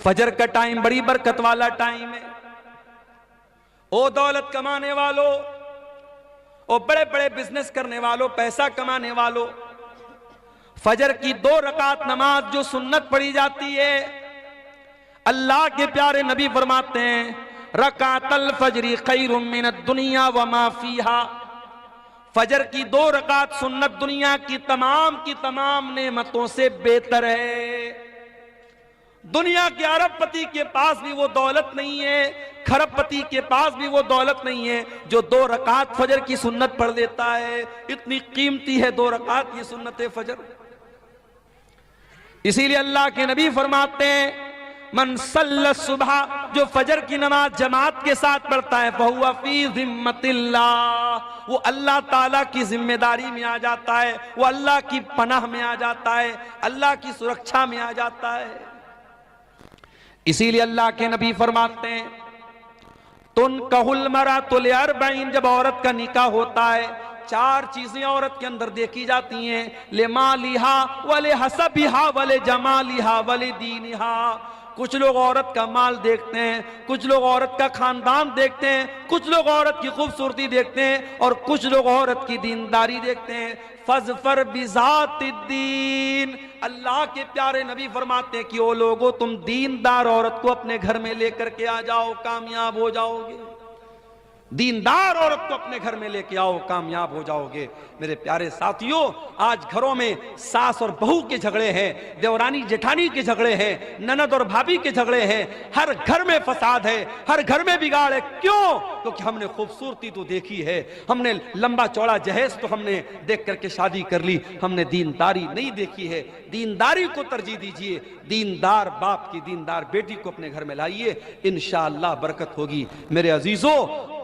फजर का टाइम बड़ी बरकत वाला टाइम है। ओ दौलत कमाने वालों, ओ बड़े बड़े बिजनेस करने वालों, पैसा कमाने वालों, फजर की 2 रकात नमाज जो सुन्नत पढ़ी जाती है, अल्लाह के प्यारे नबी फरमाते हैं रकातल फजरी खैरुम मिनद दुनिया व मा फीहा। फजर की 2 रकात सुन्नत दुनिया की तमाम नेमतों से बेहतर है। दुनिया के अरबपति के पास भी वो दौलत नहीं है, खरबपति के पास भी वो दौलत नहीं है जो 2 रकात फजर की सुन्नत पढ़ लेता है। इतनी कीमती है 2 रकात की सुन्नत फजर। इसीलिए अल्लाह के नबी फरमाते हैं मन सल्ला सुबह, जो फजर की नमाज जमात के साथ पढ़ता है, फहुवा फी जिम्मतिल्लाह, वो अल्लाह ताला की जिम्मेदारी में आ जाता है, वो अल्लाह की पनाह में आ जाता है, अल्लाह की सुरक्षा में आ जाता है। इसीलिए अल्लाह के नबी फरमाते हैं तुन कहुल मरा तुल अरबईन, जब औरत का निकाह होता है 4 चीजें औरत के अंदर देखी जाती हैं, ले मालिहा वले हसबिहा वले जमालिहा वले दीनिहा। कुछ लोग औरत का माल देखते हैं, कुछ लोग औरत का खानदान देखते हैं, कुछ लोग औरत की खूबसूरती देखते हैं और कुछ लोग औरत की दीनदारी देखते हैं। फज़फर बिज़ातिद्दीन, अल्लाह के प्यारे नबी फरमाते हैं कि ओ लोगों, तुम दीनदार औरत को अपने घर में लेकर के आ जाओ, कामयाब हो जाओगे। दीनदार औरत को अपने घर में लेके आओ, कामयाब हो जाओगे। मेरे प्यारे साथियों, आज घरों में सास और बहू के झगड़े हैं, देवरानी जेठानी के झगड़े हैं, ननद और भाभी के झगड़े हैं, हर घर में फसाद है, हर घर में बिगाड़ है। क्यों? क्योंकि हमने खूबसूरती तो देखी है, हमने लंबा चौड़ा जहेज तो हमने देख करके शादी कर ली, हमने दीनदारी नहीं देखी है। दीनदारी को तरजीह दीजिए, दीनदार बाप की दीनदार बेटी को अपने घर में लाइए, इंशाअल्लाह बरकत होगी। मेरे अजीजों,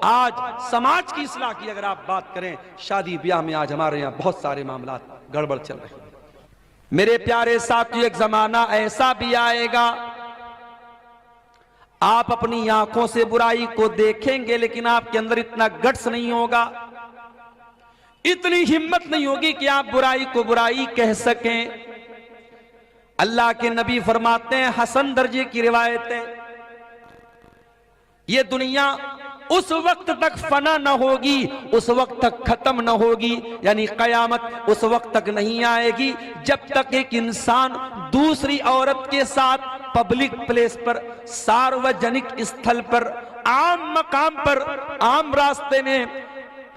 आज समाज की इस्लाह की अगर आप बात करें, शादी ब्याह में आज हमारे यहाँ बहुत सारे मामला गड़बड़ चल रहे हैं। मेरे प्यारे साथियों, एक जमाना ऐसा भी आएगा आप अपनी आंखों से बुराई को देखेंगे, लेकिन आपके अंदर इतना गट्स नहीं होगा, इतनी हिम्मत नहीं होगी कि आप बुराई को बुराई कह सकें। अल्लाह के नबी फरमाते हैं, हसन दर्जे की रिवायत है, ये दुनिया उस वक्त तक फना न होगी, उस वक्त तक खत्म न होगी, यानी कयामत उस वक्त तक नहीं आएगी जब तक एक इंसान दूसरी औरत के साथ पब्लिक प्लेस पर, सार्वजनिक स्थल पर, आम मकाम पर, आम रास्ते में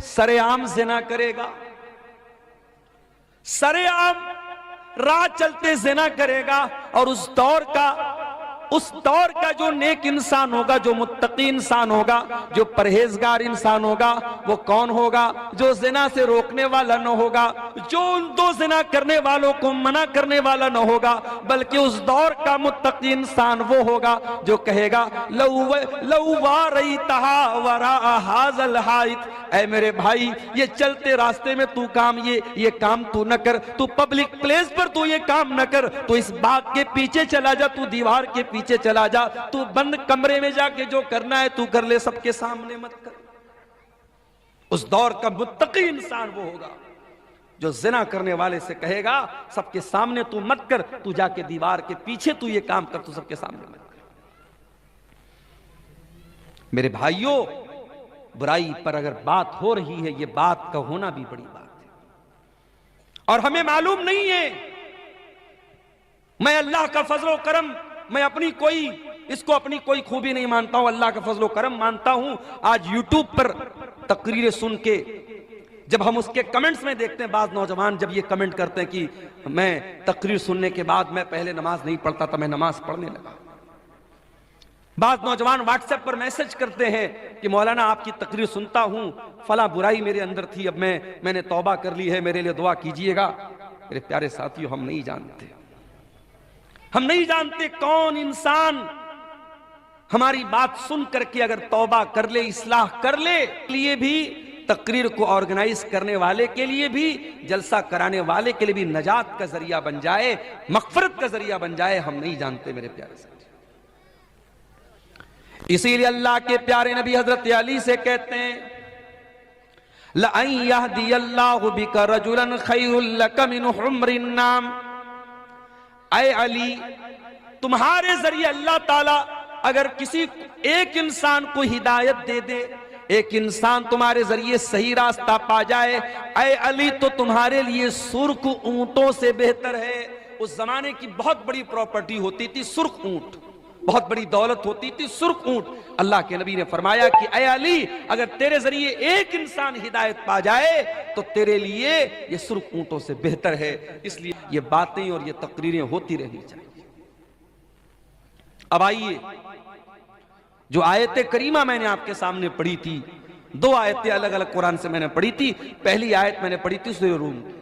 सरेआम ज़िना करेगा, सरेआम राह चलते ज़िना करेगा। और उस दौर का जो नेक इंसान होगा, जो मुत्तकी इंसान होगा, जो परहेजगार इंसान होगा, वो कौन होगा? जो जिना से रोकने वाला न होगा, जो उन 2 जिना करने वालों को मना करने वाला न होगा, बल्कि उस दौर का मुत्तकी इंसान वो होगा जो कहेगा ऐ मेरे भाई, ये चलते रास्ते में तू काम ये काम तू न कर, तू पब्लिक प्लेस पर तू ये काम न कर, तू इस बाग के पीछे चला जा, तू दीवार के पीछे चला जा, तू बंद कमरे में जाके जो करना है तू कर ले, सबके सामने मत कर। उस दौर का मुत्तकी इंसान वो होगा जो जिना करने वाले से कहेगा सबके सामने तू मत कर, तू जाके दीवार के पीछे तू ये काम कर, तू सबके सामने मत कर। मेरे भाइयों, बुराई पर अगर बात हो रही है, ये बात का होना भी बड़ी बात है। और हमें मालूम नहीं है, मैं अल्लाह का फजलो करम, मैं अपनी कोई खूबी नहीं मानता हूं, अल्लाह का फजलो करम मानता हूं। आज यूट्यूब पर तकरीरें सुन के जब हम उसके कमेंट्स में देखते हैं, बाज नौजवान जब ये कमेंट करते हैं कि मैं तकरीर सुनने के बाद मैं पहले नमाज नहीं पढ़ता था, मैं नमाज पढ़ने लगा। बाज नौजवान व्हाट्सएप पर मैसेज करते हैं कि मौलाना आपकी तकरीर सुनता हूं, फला बुराई मेरे अंदर थी, अब मैंने तौबा कर ली है, मेरे लिए दुआ कीजिएगा। मेरे प्यारे साथियों, हम नहीं जानते कौन इंसान हमारी बात सुन करके अगर तौबा कर ले, इस्लाह कर ले, लिए भी तकरीर को ऑर्गेनाइज करने वाले के लिए भी, जलसा कराने वाले के लिए भी नजात का जरिया बन जाए, मगफरत का जरिया बन जाए, हम नहीं जानते मेरे प्यारे साथी। इसीलिए अल्लाह के प्यारे नबी हजरत अली से कहते हैं, लअन यहदियल्लाहु बिका रजुलन खैरुल लक मिन हुम्रिन नाम। ऐ अली, तुम्हारे जरिए अल्लाह ताला अगर किसी एक इंसान को हिदायत दे दे, एक इंसान तुम्हारे जरिए सही रास्ता पा जाए, ऐ अली तो तुम्हारे लिए सुर्ख ऊंटों से बेहतर है। उस जमाने की बहुत बड़ी प्रॉपर्टी होती थी सुर्ख ऊंट, बहुत बड़ी दौलत होती थी सुर्ख ऊंट। अल्लाह के नबी ने फरमाया कि ऐ अली, अगर तेरे जरिए एक इंसान हिदायत पा जाए तो तेरे लिए ये सुर्ख ऊंटों से बेहतर है। इसलिए ये बातें और ये तकरीरें होती रहनी चाहिए। अब आइए, जो आयत करीमा मैंने आपके सामने पढ़ी थी, दो आयतें अलग अलग कुरान से मैंने पढ़ी थी। पहली आयत मैंने पढ़ी थी सूरह रूम की।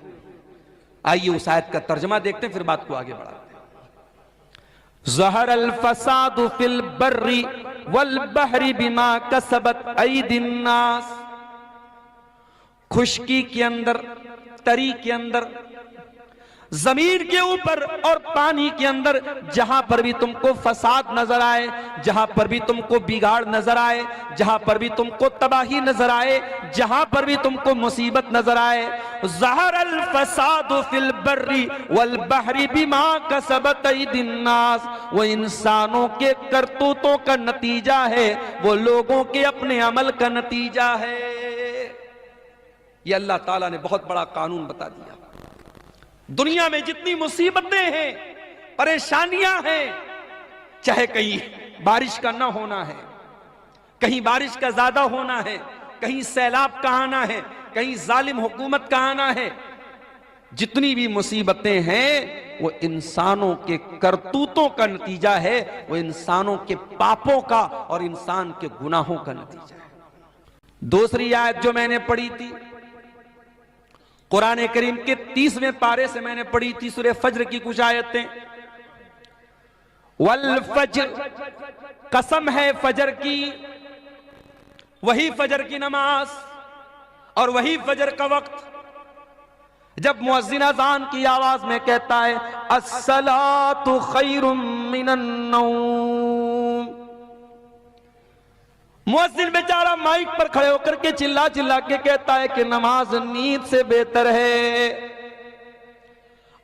आइए उस आयत का तर्जमा देखते हैं, फिर बात को आगे बढ़ाते हैं। ज़हर अल फसादु फिल बर्री वल बहरी बिमा कसबत ऐदिन नास। खुशकी के अंदर, तरी के अंदर, जमीन के ऊपर और पानी के अंदर, जहां पर भी तुमको फसाद नजर आए, जहां पर भी तुमको बिगाड़ नजर आए, जहां पर भी तुमको तबाही नजर आए, जहां पर भी तुमको मुसीबत नजर आए, ज़हर अल फसादु फिल बर्री वल बहरी बिमा कसबत ऐदिन नास। वो इंसानों के करतूतों का नतीजा है, वो लोगों के अपने अमल का नतीजा है। ये अल्लाह ताला ने बहुत बड़ा कानून बता दिया। दुनिया में जितनी मुसीबतें हैं, परेशानियां हैं, चाहे कहीं बारिश का ना होना है, कहीं बारिश का ज्यादा होना है, कहीं सैलाब का आना है, कहीं जालिम हुकूमत का आना है, जितनी भी मुसीबतें हैं वो इंसानों के करतूतों का नतीजा है, वो इंसानों के पापों का और इंसान के गुनाहों का नतीजा है। दूसरी आयत जो मैंने पढ़ी थी कुरान करीम के 30वें पारे से मैंने पढ़ी थी, सूरह फज्र की कुछ आयतें। वल फज्र, कसम है फजर की, वही फजर की नमाज और वही फजर का वक्त जब मुअज्जिन अज़ान की आवाज में कहता है अस्सलातु खैरुम मिनन नौम। मुअज्जिन बेचारा माइक पर खड़े होकर के चिल्ला चिल्ला के कहता है कि नमाज नींद से बेहतर है,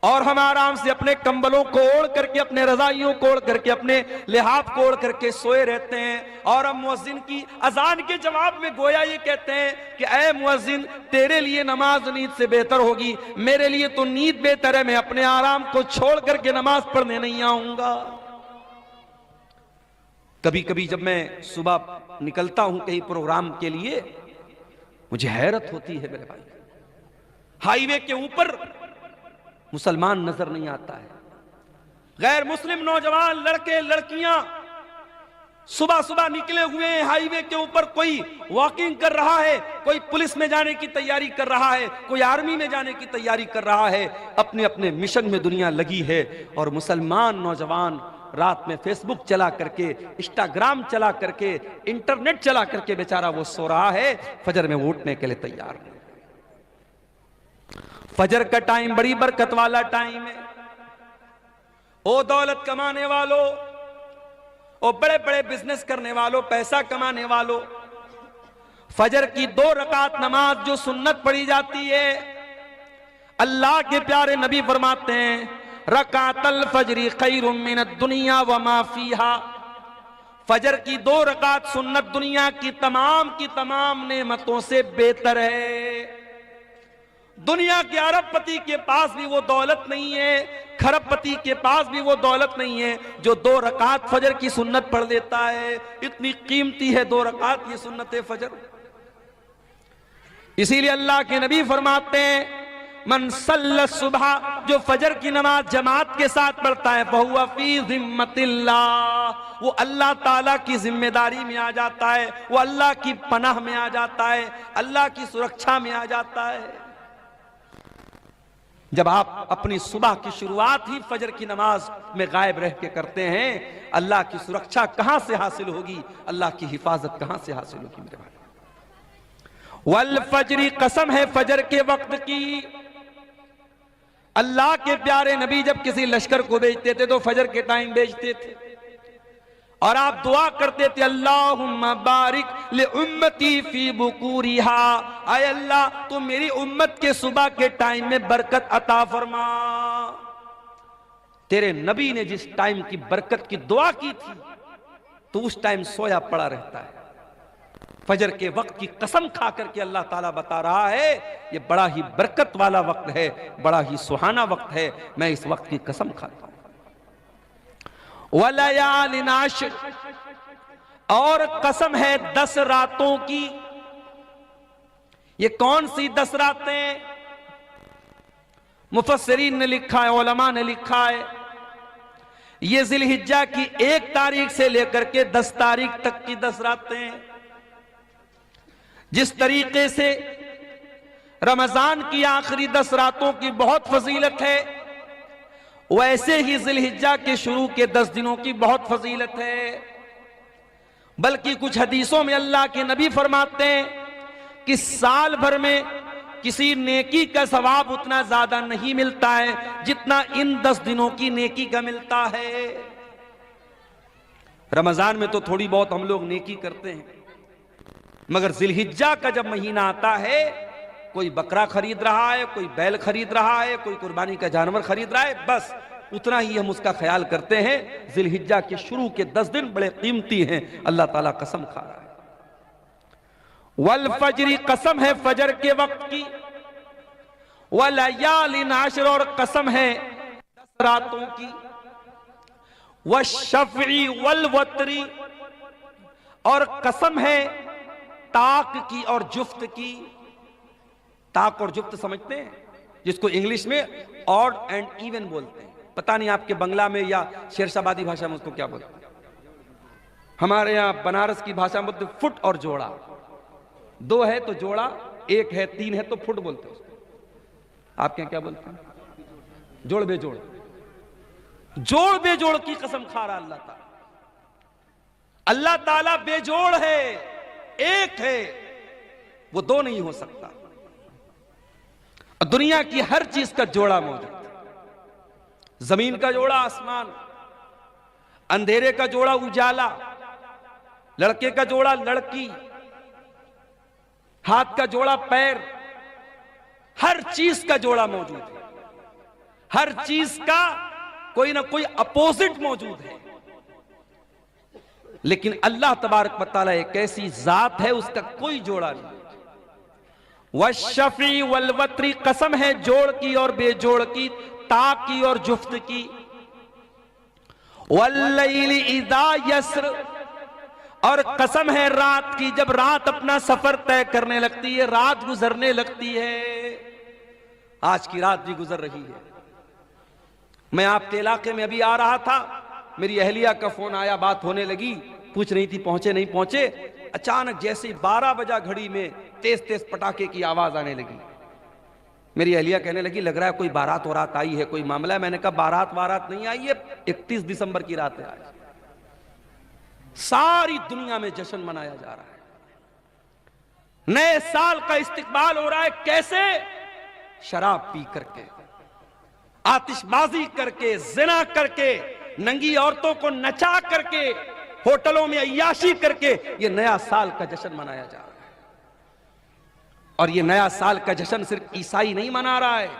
और हम आराम से अपने कंबलों को ओढ़ करके, अपने रजाइयों को ओढ़ करके, अपने लिहाफ को ओढ़ करके सोए रहते हैं। और हम मुअज्जिन की अजान के जवाब में गोया ये कहते हैं कि ऐ मुअज्जिन, तेरे लिए नमाज नींद से बेहतर होगी, मेरे लिए तो नींद बेहतर है, मैं अपने आराम को छोड़ करके नमाज पढ़ने नहीं आऊंगा। कभी कभी जब मैं सुबह निकलता हूं कहीं प्रोग्राम के लिए, मुझे हैरत होती है मेरे भाई, हाईवे के ऊपर मुसलमान नजर नहीं आता है, गैर मुस्लिम नौजवान लड़के लड़कियां सुबह सुबह निकले हुए हैं हाईवे के ऊपर। कोई वॉकिंग कर रहा है, कोई पुलिस में जाने की तैयारी कर रहा है, कोई आर्मी में जाने की तैयारी कर रहा है, अपने अपने मिशन में दुनिया लगी है। और मुसलमान नौजवान रात में फेसबुक चला करके, इंस्टाग्राम चला करके, इंटरनेट चला करके बेचारा वो सो रहा है, फजर में उठने के लिए तैयार नहीं। फजर का टाइम बड़ी बरकत वाला टाइम है। ओ दौलत कमाने वालों, ओ बड़े बड़े बिजनेस करने वालों, पैसा कमाने वालों, फजर की 2 रकात नमाज जो सुन्नत पढ़ी जाती है, अल्लाह के प्यारे नबी फरमाते हैं रकातल फजरी खैरुम मिनद दुनिया व मा फीहा। फजर की 2 रकात सुन्नत दुनिया की तमाम नेमतों से बेहतर है। दुनिया के अरबपति के पास भी वो दौलत नहीं है, खरबपति के पास भी वो दौलत नहीं है जो 2 रकात फजर की सुन्नत पढ़ लेता है। इतनी कीमती है 2 रकात ये सुन्नत फजर। इसीलिए अल्लाह के नबी फरमाते हैं मन सल्ला सुबह, जो फजर की नमाज जमात के साथ पढ़ता है, बहुवा फी जिम्मतिल्लाह, वो अल्लाह ताला की जिम्मेदारी में आ जाता है, वो अल्लाह की पनाह में आ जाता है, अल्लाह की सुरक्षा में आ जाता है। जब आप अपनी सुबह की शुरुआत ही फजर की नमाज में गायब रह के करते हैं, अल्लाह की सुरक्षा कहां से हासिल होगी, अल्लाह की हिफाजत कहां से हासिल होगी मेरे भाई। वल फजरी, कसम है फजर के वक्त की। अल्लाह के प्यारे नबी जब किसी लश्कर को भेजते थे तो फजर के टाइम भेजते थे, और आप दुआ करते थे अल्लाहुम्मा बारिक ले उम्मती फी बुकूरिहा, आय अल्लाह तू मेरी उम्मत के सुबह के टाइम में बरकत अता फरमा। तेरे नबी ने जिस टाइम की बरकत की दुआ की थी तो उस टाइम सोया पड़ा रहता है। फजर के वक्त की कसम खा करके अल्लाह ताला बता रहा है ये बड़ा ही बरकत वाला वक्त है, बड़ा ही सुहाना वक्त है, मैं इस वक्त की कसम खाता हूं। वलयालिन आश्र, और कसम है 10 रातों की। ये कौन सी 10 रातें? मुफस्सिरीन ने लिखा है, उलमा ने लिखा है, ये जिलहिज्जा की 1 तारीख से लेकर के 10 तारीख तक की 10 रातें। जिस तरीके से रमजान की आखिरी 10 रातों की बहुत फजीलत है, वैसे ही जिलहिज्जा के शुरू के 10 दिनों की बहुत फजीलत है। बल्कि कुछ हदीसों में अल्लाह के नबी फरमाते हैं कि साल भर में किसी नेकी का सवाब उतना ज्यादा नहीं मिलता है जितना इन 10 दिनों की नेकी का मिलता है। रमजान में तो थोड़ी बहुत हम लोग नेकी करते हैं, मगर जिलहिज्जा का जब महीना आता है, कोई बकरा खरीद रहा है, कोई बैल खरीद रहा है, कोई कुर्बानी का जानवर खरीद रहा है, बस उतना ही हम उसका ख्याल करते हैं। जिलहिज्जा के शुरू के 10 दिन बड़े कीमती हैं, अल्लाह ताला कसम खा रहा है। वल फजरी, कसम है फजर के वक्त की। वलयालिन आश्र, और कसम है 10 रातों की। वश्शफ़ी वल वतरी, और कसम है ताक की और जुफ्त की। ताक और जुफ्त समझते हैं, जिसको इंग्लिश में ऑड एंड इवन बोलते हैं। पता नहीं आपके बंगला में या शेरशाबादी भाषा में उसको क्या बोलते हैं। हमारे यहां बनारस की भाषा में बोलते फुट और जोड़ा। 2 है तो जोड़ा, 1 है 3 है तो फुट बोलते हैं उसको। आपके यहां क्या बोलते हैं? जोड़ बेजोड़। जोड़ बेजोड़ की कसम खा रहा अल्लाह ताला। अल्लाह ताला बेजोड़ है, एक है, वो 2 नहीं हो सकता। दुनिया की हर चीज का जोड़ा मौजूद है। जमीन का जोड़ा आसमान, अंधेरे का जोड़ा उजाला, लड़के का जोड़ा लड़की, हाथ का जोड़ा पैर, हर चीज का जोड़ा मौजूद है। हर चीज का कोई ना कोई अपोजिट मौजूद है। लेकिन अल्लाह तबारक व तआला एक ऐसी जात है, उसका कोई जोड़ा नहीं। वश्शफ़ी वल वतरी, कसम है जोड़ की और बेजोड़ की, ताक की और जुफ्त की। वल्लैलि इज़ा यस्र, और कसम है रात की, जब रात अपना सफर तय करने लगती है, रात गुजरने लगती है। आज की रात भी गुजर रही है। मैं आपके इलाके में अभी आ रहा था, मेरी अहलिया का फोन आया, बात होने लगी, पूछ रही थी पहुंचे नहीं पहुंचे। अचानक जैसे 12 बजा घड़ी में तेज तेज पटाखे की आवाज आने लगी। मेरी अहलिया कहने लगी लग रहा है कोई बारात वारात आई है, कोई मामला है। मैंने कहा बारात वारात नहीं आई है, 31 दिसंबर की रात है आज। सारी दुनिया में जश्न मनाया जा रहा है, नए साल का इस्तिकबाल हो रहा है। कैसे? शराब पी करके, आतिशबाजी करके, जिना करके, नंगी औरतों को नचा करके, होटलों में अय्याशी करके ये नया साल का जश्न मनाया जा रहा है। और ये नया साल का जश्न सिर्फ ईसाई नहीं मना रहा है,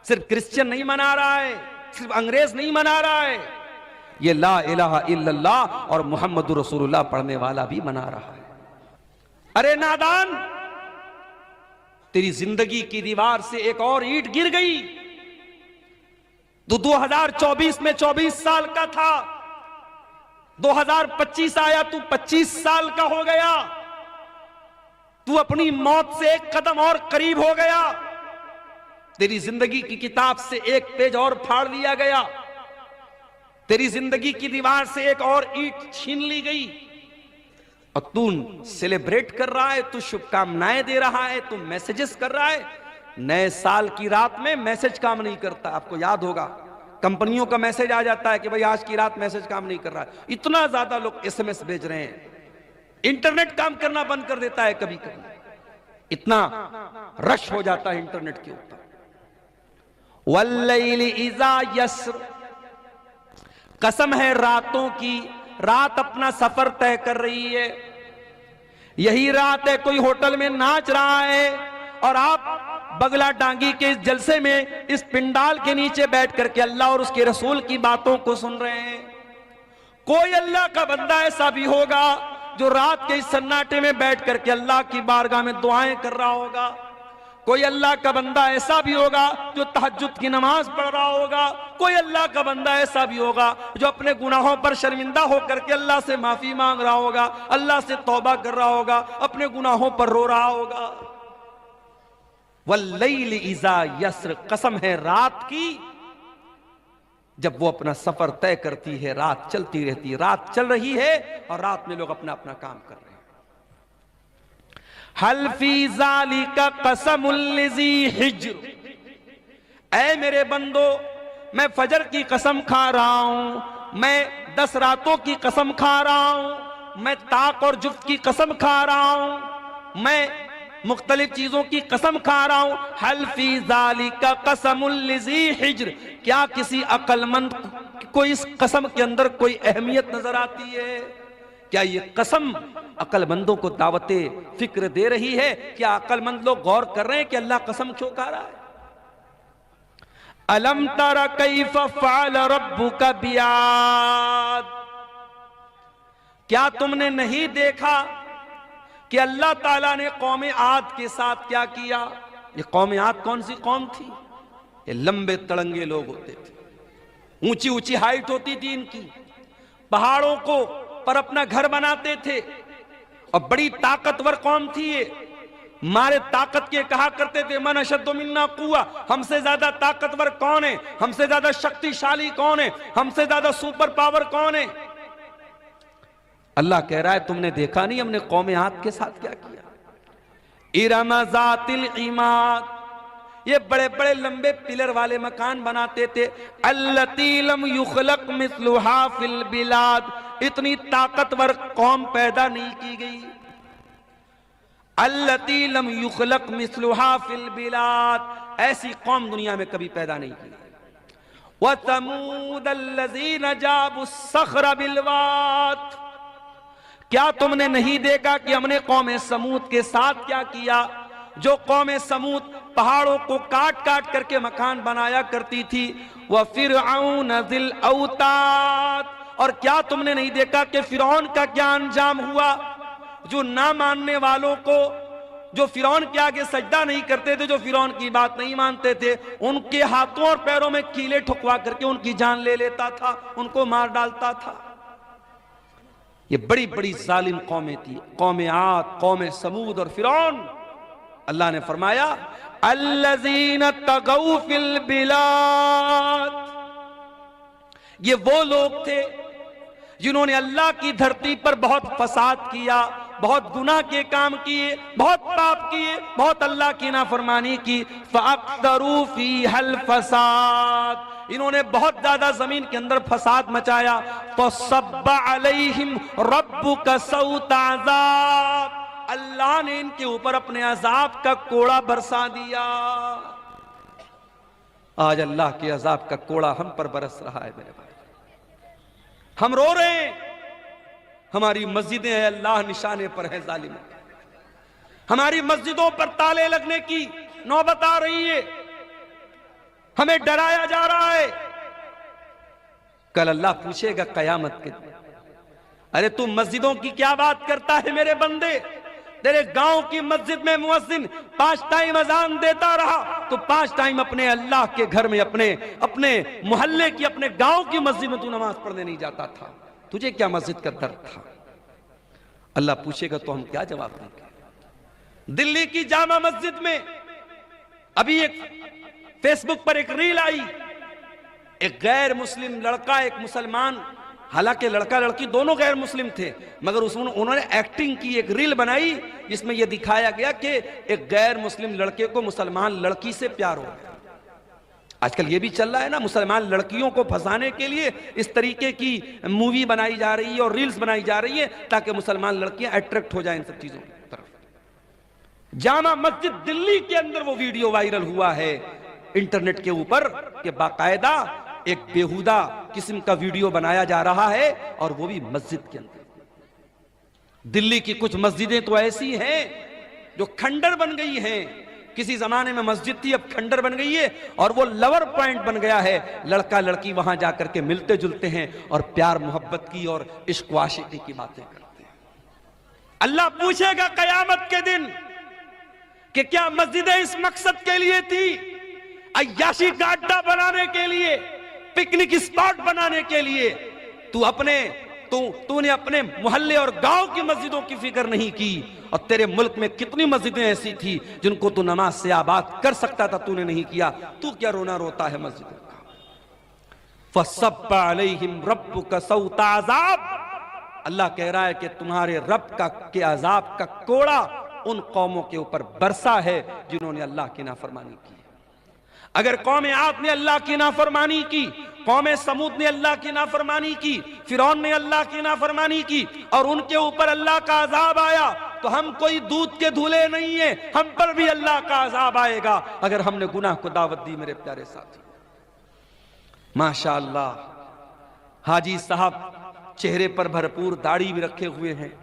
सिर्फ क्रिश्चियन नहीं मना रहा है, सिर्फ अंग्रेज नहीं मना रहा है, ये ला इलाहा इल्लल्लाह और मुहम्मदुर रसूलुल्लाह पढ़ने वाला भी मना रहा है। अरे नादान, तेरी जिंदगी की दीवार से एक और ईंट गिर गई। तो 2024 में 24 साल का था, 2025 आया, तू 25 साल का हो गया। तू अपनी मौत से एक कदम और करीब हो गया। तेरी जिंदगी की किताब से एक पेज और फाड़ लिया गया। तेरी जिंदगी की दीवार से एक और ईंट छीन ली गई। और तू सेलिब्रेट कर रहा है, तू शुभकामनाएं दे रहा है, तू मैसेजेस कर रहा है। नए साल की रात में मैसेज काम नहीं करता। आपको याद होगा, कंपनियों का मैसेज आ जाता है कि भाई आज की रात मैसेज काम नहीं कर रहा है। इतना ज्यादा लोग SMS भेज रहे हैं, इंटरनेट काम करना बंद कर देता है कभी कभी। इतना रश हो जाता है इंटरनेट के ऊपर। वल्लैलि इज़ा यस्र, कसम है रातों की, रात अपना सफर तय कर रही है। यही रात है कोई होटल में नाच रहा है और आप बगला डांगी के इस जलसे में, इस पिंडाल के नीचे बैठ करके अल्लाह और उसके रसूल की बातों को सुन रहे हैं। कोई अल्लाह का बंदा ऐसा भी होगा जो रात के इस सन्नाटे में बैठ करके अल्लाह की बारगाह में दुआएं कर रहा होगा। कोई अल्लाह का बंदा ऐसा भी होगा जो तहज्जुद की नमाज पढ़ रहा होगा। कोई अल्लाह का बंदा ऐसा भी होगा जो अपने गुनाहों पर शर्मिंदा होकर के अल्लाह से माफी मांग रहा होगा, अल्लाह से तौबा कर रहा होगा, अपने गुनाहों पर रो रहा होगा। वल्लैल इज़ा यस्र, कसम है रात की जब वो अपना सफर तय करती है। रात चलती रहती है, रात चल रही है और रात में लोग अपना अपना काम कर रहे हैं। हल फी ज़ालिका कसमुल लिज़ी हिज्र, ऐ मेरे बंदो मैं फजर की कसम खा रहा हूं, मैं 10 रातों की कसम खा रहा हूं, मैं ताक और जुफ्त की कसम खा रहा हूं, मैं मुख्तलिफ चीजों की कसम खा रहा हूं। हल फी ज़ालिका कसमुल लिज़ी हिज्र, क्या किसी अक्लमंद को इस कसम के अंदर कोई अहमियत नजर आती है? क्या ये कसम अक्लमंदों को दावते फिक्र दे रही है? क्या अक्लमंद लोग गौर कर रहे हैं कि अल्लाह कसम क्यों खा रहा है? अलम तरा कैफ फ़अल रब्बुका बिआद, क्या तुमने नहीं देखा कि अल्लाह ताला ने कौम आद के साथ क्या किया? ये कौम आद कौन सी कौम थी? ये लंबे तड़ंगे लोग होते थे, ऊंची ऊंची हाइट होती थी इनकी, पहाड़ों को पर अपना घर बनाते थे और बड़ी ताकतवर कौम थी ये। मारे ताकत के कहा करते थे मन अशद्दु मिन्ना कुव्वा, हमसे ज्यादा ताकतवर कौन है, हमसे ज्यादा शक्तिशाली कौन है, हमसे ज्यादा सुपर पावर कौन है? अल्लाह कह रहा है तुमने देखा नहीं हमने कौम आद के साथ क्या किया? इरम ज़ातिल इमाद, ये बड़े बड़े लंबे पिलर वाले मकान बनाते थे। अल्लती लम युखलक मिस्लुहा फिल बिलाद, इतनी ताकतवर कौम पैदा नहीं की गई। अल्लती लम युखलक मिस्लुहा फिल बिलाद, ऐसी कौम दुनिया में कभी पैदा नहीं की। व तमूद अल्लज़ीना जाबु सख्र बिलवाद, क्या तुमने नहीं देखा कि हमने कौम समूद के साथ क्या किया? जो कौम समूद पहाड़ों को काट काट करके मकान बनाया करती थी। वह फिरऔन ज़िल औताद, और क्या तुमने नहीं देखा कि फिरौन का क्या अंजाम हुआ? जो ना मानने वालों को, जो फिरौन के आगे सजदा नहीं करते थे, जो फिरौन की बात नहीं मानते थे, उनके हाथों और पैरों में कीले ठुकवा करके उनकी जान ले लेता था, उनको मार डालता था। ये बड़ी बड़ी जालिम कौमें थी, कौम आद, कौम समूद और फिरौन। अल्लाह ने फरमाया अल्लज़ीना तगौ फिल बिलाद, ये वो लोग थे जिन्होंने अल्लाह की धरती पर बहुत फसाद किया, बहुत गुनाह के काम किए, बहुत पाप किए, बहुत अल्लाह की नाफरमानी की। फ़अक्तरू फ़ीहल फसाद, इन्होंने बहुत ज्यादा जमीन के अंदर फसाद मचाया। फ़सब्बा अलैहिम रब्बुका सौत अज़ाब, अल्लाह ने इनके ऊपर अपने अजाब का कोड़ा बरसा दिया। आज अल्लाह के अजाब का कोड़ा हम पर बरस रहा है मेरे भाई, हम रो रहे हैं। हमारी मस्जिदें हैं अल्लाह निशाने पर है जालिम, हमारी मस्जिदों पर ताले लगने की नौबत आ रही है, हमें डराया जा रहा है। कल अल्लाह पूछेगा कयामत के दिन, अरे तू मस्जिदों की क्या बात करता है मेरे बंदे? तेरे गांव की मस्जिद में मुअज्जिन 5 टाइम अजान देता रहा, तो 5 टाइम अपने अल्लाह के घर में, अपने मोहल्ले की, अपने गांव की मस्जिद में तू नमाज पढ़ने नहीं जाता था। तुझे क्या मस्जिद का दर्द था? अल्लाह पूछेगा तो हम क्या जवाब देंगे? दिल्ली की जामा मस्जिद में अभी एक फेसबुक पर एक रील आई, एक गैर मुस्लिम लड़का, एक मुसलमान, हालांकि लड़का लड़की दोनों गैर मुस्लिम थे, मगर उसमें उन्होंने एक्टिंग की, एक रील बनाई जिसमें यह दिखाया गया कि एक गैर मुस्लिम लड़के को मुसलमान लड़की से प्यार हो गया। आजकल ये भी चल रहा है ना, मुसलमान लड़कियों को फंसाने के लिए इस तरीके की मूवी बनाई जा रही है और रील्स बनाई जा रही है ताकि मुसलमान लड़कियां अट्रैक्ट हो जाएं इन सब चीजों की तरफ। जामा मस्जिद दिल्ली के अंदर वो वीडियो वायरल हुआ है इंटरनेट के ऊपर कि बाकायदा एक बेहुदा किस्म का वीडियो बनाया जा रहा है और वो भी मस्जिद के अंदर। दिल्ली की कुछ मस्जिदें तो ऐसी हैं जो खंडर बन गई हैं, किसी जमाने में मस्जिद थी, अब खंडर बन गई है और वो लवर पॉइंट बन गया है। लड़का लड़की वहां जाकर के मिलते जुलते हैं और प्यार मोहब्बत की और इश्क आशिकी की बातें करते हैं। अल्लाह पूछेगा कयामत के दिन कि क्या मस्जिदें इस मकसद के लिए थी, अय्याशी का अड्डा बनाने के लिए, पिकनिक स्पॉट बनाने के लिए? तूने अपने मोहल्ले और गांव की मस्जिदों की फिक्र नहीं की, और तेरे मुल्क में कितनी मस्जिदें ऐसी थी जिनको तू नमाज से आबाद कर सकता था, तूने नहीं किया। तू क्या रोना रोता है मस्जिदों का? फसब्बा अलैहिम रब्बुका सौता अज़ाब। अल्लाह कह रहा है कि तुम्हारे रब के अजाब का कोड़ा उन कौमों के ऊपर बरसा है जिन्होंने अल्लाह की नाफरमानी की। अगर कौम आद ने अल्लाह की नाफरमानी की, कौम समूद ने अल्लाह की नाफरमानी की, फिरौन ने अल्लाह की नाफरमानी की और उनके ऊपर अल्लाह का अजाब आया, तो हम कोई दूध के धूले नहीं है, हम पर भी अल्लाह का अजाब आएगा अगर हमने गुनाह को दावत दी। मेरे प्यारे साथी, माशाअल्लाह हाजी साहब चेहरे पर भरपूर दाढ़ी भी रखे हुए हैं,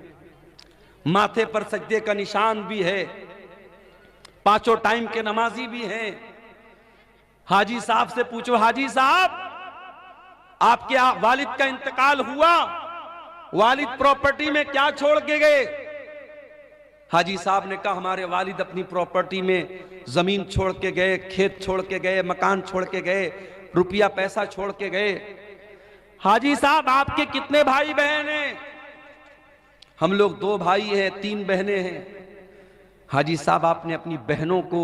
माथे पर सजदे का निशान भी है, पांचों टाइम के नमाजी भी हैं। हाजी साहब से पूछो, हाजी साहब आपके वालिद का इंतकाल हुआ, वालिद प्रॉपर्टी में क्या छोड़ के गए? हाजी साहब ने कहा हमारे वालिद अपनी प्रॉपर्टी में जमीन छोड़ के गए, खेत छोड़ के गए, मकान छोड़ के गए, रुपया पैसा छोड़ के गए। हाजी साहब आपके कितने भाई बहन हैं? हम लोग 2 भाई हैं, 3 बहनें हैं। हाजी साहब आपने अपनी बहनों को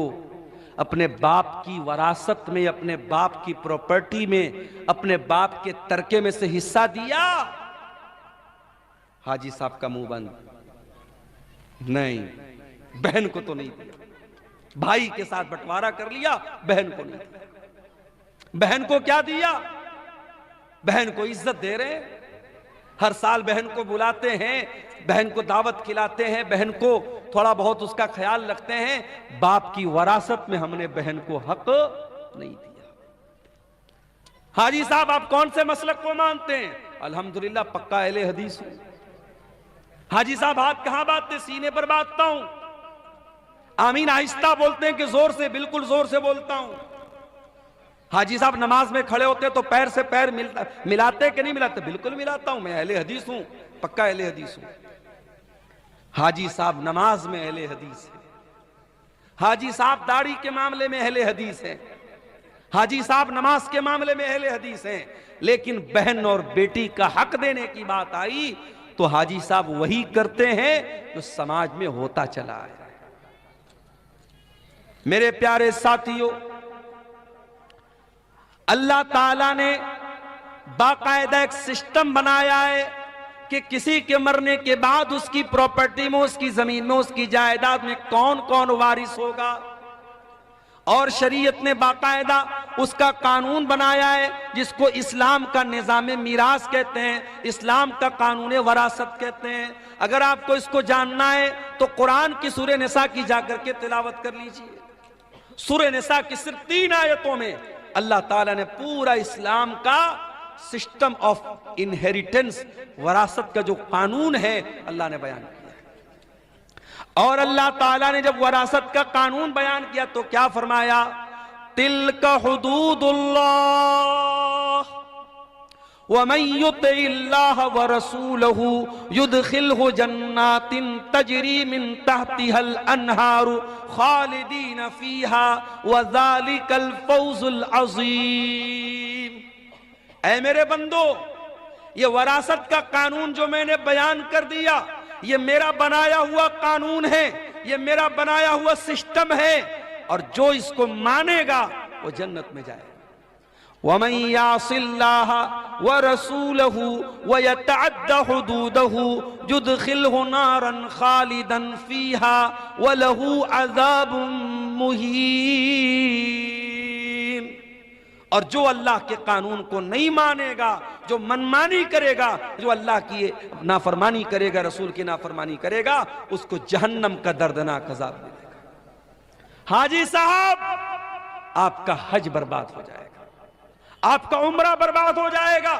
अपने बाप की वरासत में, अपने बाप की प्रॉपर्टी में, अपने बाप के तरके में से हिस्सा दिया? हाजी साहब का मुंह बंद, नहीं, बहन को तो नहीं दिया। भाई के साथ बंटवारा कर लिया, बहन को नहीं दिया। बहन को क्या दिया? बहन को इज्जत दे रहे हैं, हर साल बहन को बुलाते हैं, बहन को दावत खिलाते हैं, बहन को थोड़ा बहुत उसका ख्याल रखते हैं। बाप की वरासत में हमने बहन को हक नहीं दिया। हाजी साहब आप कौन से मसलक को मानते हैं? अल्हम्दुलिल्लाह पक्का अहले हदीस हूं। हाजी साहब हाथ कहां बांधते? सीने पर बांधता हूं। आमीन आहिस्ता बोलते हैं कि जोर से? बिल्कुल जोर से बोलता हूं। हाजी साहब नमाज में खड़े होते तो पैर से पैर मिलाते कि नहीं मिलाते? बिल्कुल मिलाता हूं, मैं अहले हदीस हूं, पक्का अहले हदीस हूं। हाजी साहब नमाज में अहले हदीस है, हाजी साहब दाढ़ी के मामले में अहले हदीस है, हाजी साहब नमाज के मामले में अहले हदीस हैं। लेकिन बहन और बेटी का हक देने की बात आई तो हाजी साहब वही करते हैं जो समाज में होता चला है। मेरे प्यारे साथियों, अल्लाह ताला ने बाकायदा एक सिस्टम बनाया है कि किसी के मरने के बाद उसकी प्रॉपर्टी में, उसकी जमीन में, उसकी जायदाद में कौन कौन वारिस होगा। और शरीयत ने बाकायदा उसका कानून बनाया है जिसको इस्लाम का निज़ाम मीरास कहते हैं, इस्लाम का कानून वरासत कहते हैं। अगर आपको इसको जानना है तो कुरान की सूरह निसा की जाकर के तिलावत कर लीजिए। सूरह निसा की सिर्फ 3 आयतों में अल्लाह ताला ने पूरा इस्लाम का सिस्टम ऑफ इनहेरिटेंस, वरासत का जो कानून है अल्लाह ने बयान किया। और अल्लाह ताला ने जब वरासत का कानून बयान किया तो क्या फरमाया? तिल्का हुदूदुल्लाह व मन युतिल्लाह व रसूलहू युदखिलहु जन्नातिन तजरी मिन तहतिहल अनहारु खालिदीन फीहा व ज़ालिकल फौजुल अज़ीम। ऐ मेरे बंदो, ये वरासत का कानून जो मैंने बयान कर दिया, ये मेरा बनाया हुआ कानून है, ये मेरा बनाया हुआ सिस्टम है, और जो इसको मानेगा वो जन्नत में जाएगा। वमन यासिल्लाह व रसूलहू व यतअद्दा हुदूदहू युदखिलहु नारन खालिदन फीहा व लहू अज़ाबुम मुहीन। और जो अल्लाह के कानून को नहीं मानेगा, जो मनमानी करेगा, जो अल्लाह की नाफरमानी करेगा, रसूल की नाफरमानी करेगा, उसको जहन्नम का दर्दनाक अज़ाब मिलेगा। हाजी साहब आपका हज बर्बाद हो जाएगा, आपका उम्रा बर्बाद हो जाएगा,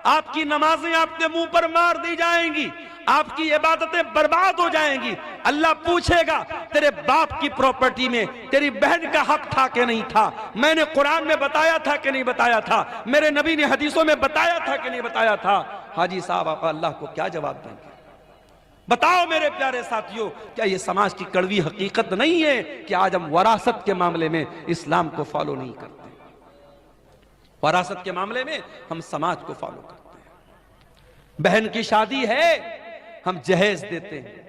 आपकी नमाजें आपके मुंह पर मार दी जाएंगी, आपकी इबादतें बर्बाद हो जाएंगी। अल्लाह पूछेगा तेरे बाप की प्रॉपर्टी में तेरी बहन का हक था कि नहीं था? मैंने कुरान में बताया था कि नहीं बताया था? मेरे नबी ने हदीसों में बताया था कि नहीं बताया था? हाजी साहब आप अल्लाह को क्या जवाब देंगे? बताओ मेरे प्यारे साथियों, क्या ये समाज की कड़वी हकीकत नहीं है कि आज हम वरासत के मामले में इस्लाम को फॉलो नहीं करते? वरासत के मामले में हम समाज को फॉलो करते हैं। बहन की शादी है, हम जहेज देते हैं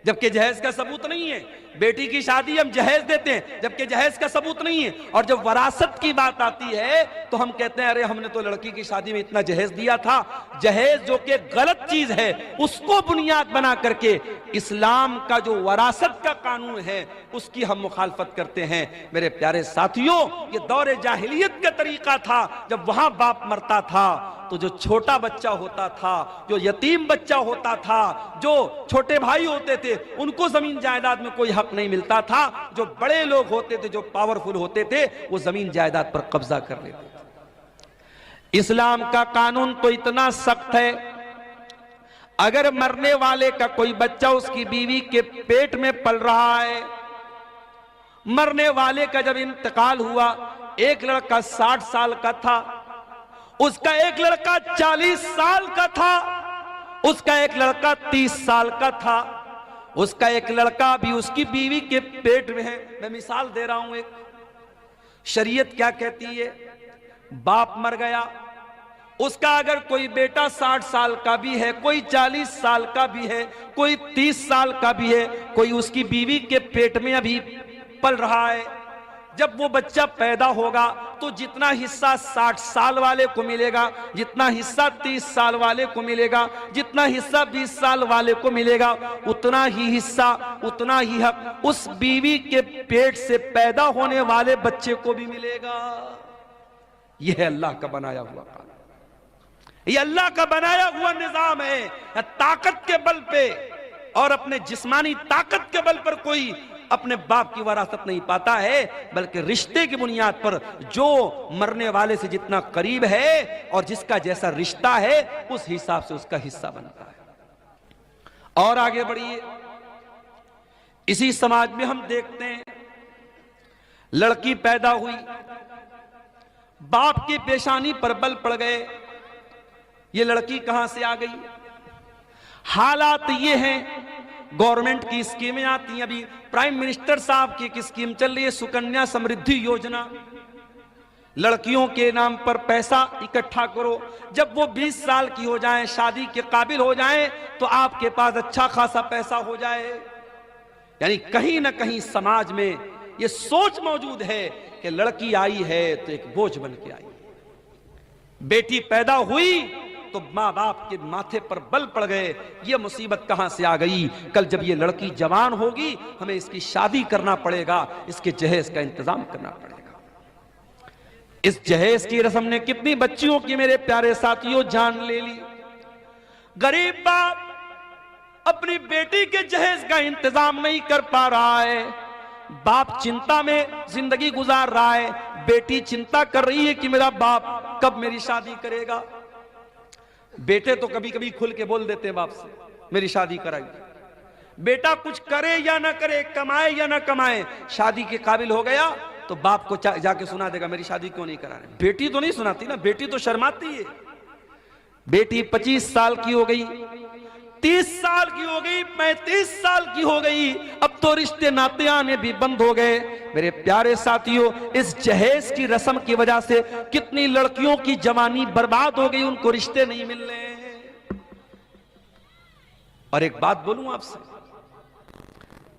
जबकि जहेज का सबूत नहीं है। बेटी की शादी हम जहेज देते हैं जबकि जहेज का सबूत नहीं है। और जब वरासत की बात आती है तो हम कहते हैं अरे हमने तो लड़की की शादी में इतना जहेज दिया था। जहेज जो कि गलत चीज है, उसको बुनियाद बना करके इस्लाम का जो वरासत का कानून है उसकी हम मुखालफत करते हैं। मेरे प्यारे साथियों, ये दौरे जाहिलियत का तरीका था। जब वहां बाप मरता था तो जो छोटा बच्चा होता था, जो यतीम बच्चा होता था, जो छोटे भाई होते थे, उनको जमीन जायदाद में कोई हक नहीं मिलता था। जो बड़े लोग होते थे, जो पावरफुल होते थे, वो जमीन जायदाद पर कब्जा कर लेते थे। इस्लाम का कानून तो इतना सख्त है, अगर मरने वाले का कोई बच्चा उसकी बीवी के पेट में पल रहा है, मरने वाले का जब इंतकाल हुआ, एक लड़का 60 साल का था, उसका एक लड़का 40 साल का था, उसका एक लड़का 30 साल का था, उसका एक लड़का भी उसकी बीवी के पेट में है। मैं मिसाल दे रहा हूं एक। शरीयत क्या कहती है? बाप मर गया, उसका अगर कोई बेटा 60 साल का भी है, कोई 40 साल का भी है, कोई 30 साल का भी है, कोई उसकी बीवी के पेट में अभी पल रहा है, जब वो बच्चा पैदा होगा तो जितना हिस्सा 60 साल वाले को मिलेगा, जितना हिस्सा 30 साल वाले को मिलेगा, जितना हिस्सा 20 साल वाले को मिलेगा, उतना ही हिस्सा, उतना ही हक उस बीवी के पेट से पैदा होने वाले बच्चे को भी मिलेगा। यह है अल्लाह का बनाया हुआ कानून, यह अल्लाह का बनाया हुआ निजाम है। ताकत के बल पे और अपने जिस्मानी ताकत के बल पर कोई अपने बाप की वरासत नहीं पाता है, बल्कि रिश्ते की बुनियाद पर जो मरने वाले से जितना करीब है और जिसका जैसा रिश्ता है, उस हिसाब से उसका हिस्सा बनता है। और आगे बढ़िए, इसी समाज में हम देखते हैं, लड़की पैदा हुई, बाप की पेशानी पर बल पड़ गए, ये लड़की कहां से आ गई? हालात ये हैं, गवर्नमेंट की स्कीमें आती हैं। अभी प्राइम मिनिस्टर साहब की एक स्कीम चल रही है, सुकन्या समृद्धि योजना। लड़कियों के नाम पर पैसा इकट्ठा करो, जब वो 20 साल की हो जाएं, शादी के काबिल हो जाएं, तो आपके पास अच्छा खासा पैसा हो जाए। यानी कहीं ना कहीं समाज में ये सोच मौजूद है कि लड़की आई है तो एक बोझ बन के आई, बेटी पैदा हुई तो माँ बाप के माथे पर बल पड़ गए। ये मुसीबत कहां से आ गई? कल जब ये लड़की जवान होगी, हमें इसकी शादी करना पड़ेगा, इसके जहेज का इंतजाम करना पड़ेगा। इस जहेज की रस्म ने कितनी बच्चियों की, मेरे प्यारे साथियों, जान ले ली। गरीब बाप अपनी बेटी के जहेज का इंतजाम नहीं कर पा रहा है, बाप चिंता में जिंदगी गुजार रहा है, बेटी चिंता कर रही है कि मेरा बाप कब मेरी शादी करेगा। बेटे तो कभी कभी खुल के बोल देते हैं बाप से, मेरी शादी कराई। बेटा कुछ करे या ना करे, कमाए या ना कमाए, शादी के काबिल हो गया तो बाप को जाके सुना देगा, मेरी शादी क्यों नहीं करा रहे। बेटी तो नहीं सुनाती ना, बेटी तो शर्माती है। बेटी 25 साल की हो गई, 30 साल की हो गई, 35 साल की हो गई, अब तो रिश्ते नाते आने भी बंद हो गए। मेरे प्यारे साथियों, इस जहेज की रस्म की वजह से कितनी लड़कियों की जवानी बर्बाद हो गई, उनको रिश्ते नहीं मिल रहे हैं। और एक बात बोलूं आपसे,